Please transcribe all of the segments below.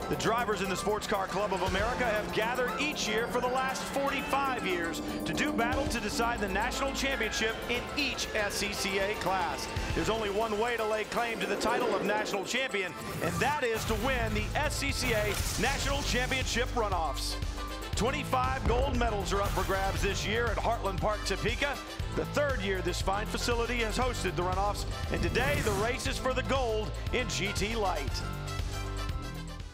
The drivers in the Sports Car Club of America have gathered each year for the last 45 years to do battle to decide the national championship in each SCCA class. There's only one way to lay claim to the title of national champion, and that is to win the SCCA National Championship Runoffs. 25 gold medals are up for grabs this year at Heartland Park Topeka. The third year this fine facility has hosted the Runoffs, and today the race is for the gold in GT-Lite.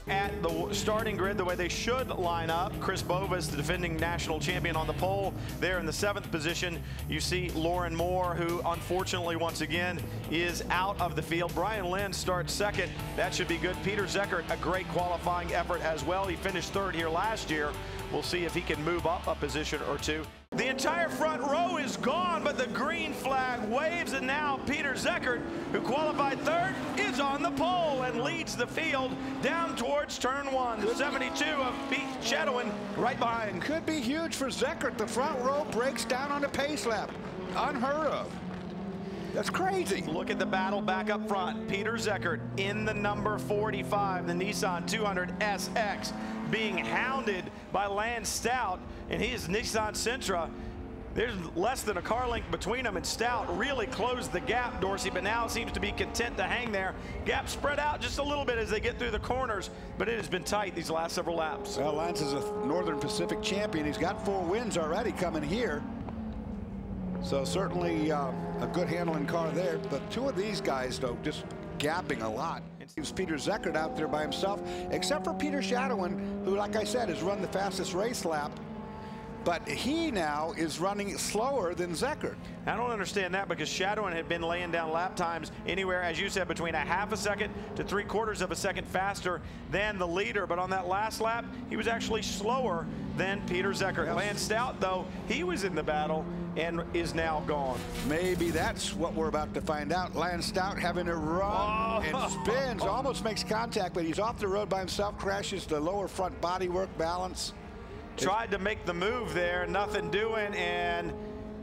At the starting grid, the way they should line up, Chris Bovas, the defending national champion, on the pole. There in the 7th position, you see Lauren Moore, who unfortunately once again is out of the field. Brian Lynn starts second. That should be good. Peter Zekert, a great qualifying effort as well. He finished 3rd here last year. We'll see if he can move up a position or two. The entire front row is gone, but the green flag waves, and now Peter Zekert, who qualified 3rd, is on the pole and leads the field down towards turn 1. The 72 of Pete Shadowin right behind. Could be huge for Zekert. The front row breaks down on the pace lap. Unheard of. That's crazy. Look at the battle back up front. Peter Zekert in the number 45, the Nissan 200 SX, being hounded by Lance Stout and his Nissan Sentra. There's less than a car length between them, and Stout really closed the gap, Dorsey, but now seems to be content to hang there. Gap spread out just a little bit as they get through the corners, but it has been tight these last several laps. Well, Lance is a Northern Pacific champion. He's got 4 wins already coming here. So certainly a good handling car there, but 2 of these guys, though, just gapping a lot. It's Peter Zekert out there by himself, except for Peter Shadowin, who, like I said, has run the fastest race lap. But he now is running slower than Zekert. I don't understand that, because Shadowin had been laying down lap times anywhere, as you said, between a half a second to 3/4 of a second faster than the leader. But on that last lap, he was actually slower than Peter Zekert. Yes. Lance Stout, though, he was in the battle and is now gone. Maybe that's what we're about to find out. Lance Stout having a run and spins, almost makes contact, but he's off the road by himself, crashes the lower front bodywork balance. Tried to make the move there, nothing doing, and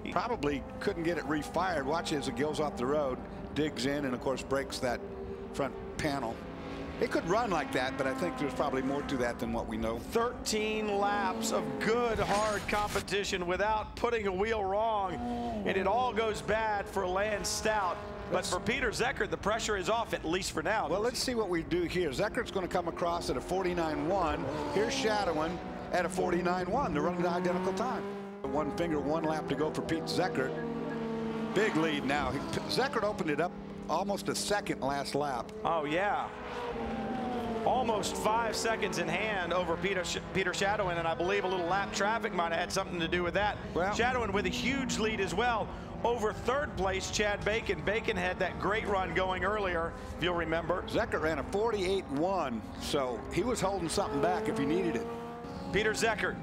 he probably couldn't get it refired. Watch as it goes off the road, digs in, and of course breaks that front panel. It could run like that, but I think there's probably more to that than what we know. 13 laps of good, hard competition without putting a wheel wrong, and it all goes bad for Lance Stout. But for Peter Zekert, the pressure is off, at least for now. Well, let's see what we do here. Zekert's going to come across at a 49.1. Here's Shadowin at a 49.1. They're running the identical time. 1 finger, 1 lap to go for Pete Zekert. Big lead now. Zekert opened it up almost a second last lap. Oh, yeah. Almost 5 seconds in hand over Peter Shadowin, and I believe a little lap traffic might have had something to do with that. Well, Shadowin with a huge lead as well. Over 3rd place, Chad Bacon. Bacon had that great run going earlier, if you'll remember. Zekert ran a 48.1, so he was holding something back if he needed it. Peter Zekert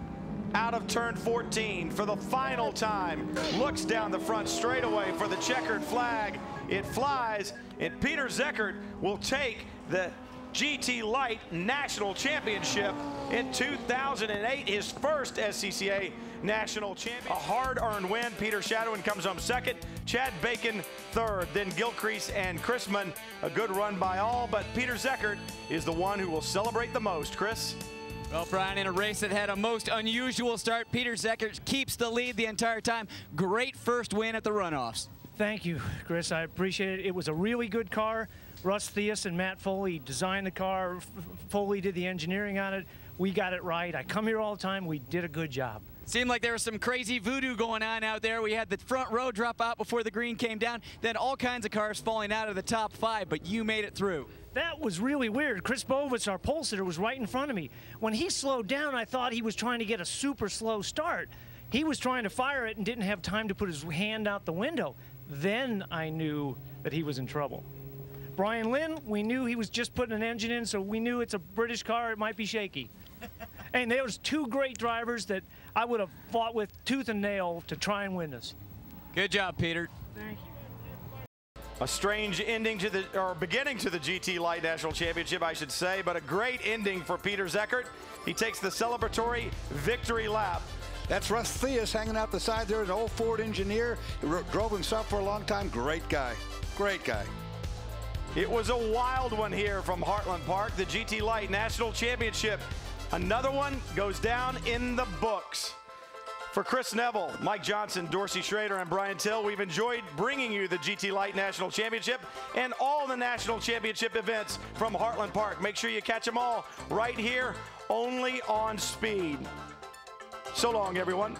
out of turn 14 for the final time, looks down the front straightaway for the checkered flag. It flies, and Peter Zekert will take the GT-Lite National Championship in 2008, his first SCCA National Champion. A hard-earned win. Peter Shadowin comes home 2nd, Chad Bacon 3rd, then Gilcrease and Chrisman. A good run by all, but Peter Zekert is the one who will celebrate the most. Chris? Well, Brian, in a race that had a most unusual start, Peter Zekert keeps the lead the entire time. Great first win at the Runoffs. Thank you, Chris. I appreciate it. It was a really good car. Russ Theus and Matt Foley designed the car. Foley did the engineering on it. We got it right. I come here all the time. We did a good job. Seemed like there was some crazy voodoo going on out there. We had the front row drop out before the green came down, then all kinds of cars falling out of the top 5, but you made it through. That was really weird. Chris Bovas, our pole sitter, was right in front of me. When he slowed down, I thought he was trying to get a super slow start. He was trying to fire it and didn't have time to put his hand out the window. Then I knew that he was in trouble. Brian Lynn, we knew he was just putting an engine in, so we knew it's a British car, it might be shaky. And there was 2 great drivers that I would have fought with tooth and nail to try and win this. Good job, Peter. Thank you. A strange ending to the, or beginning to the GT-Lite National Championship, I should say, but a great ending for Peter Zekert. He takes the celebratory victory lap. That's Russ Theus hanging out the side there, an old Ford engineer. He drove himself for a long time. Great guy. Great guy. It was a wild one here from Heartland Park, the GT-Lite National Championship. Another one goes down in the books. For Chris Neville, Mike Johnson, Dorsey Schrader, and Brian Till, we've enjoyed bringing you the GT-Lite National Championship and all the National Championship events from Heartland Park. Make sure you catch them all right here, only on Speed. So long, everyone.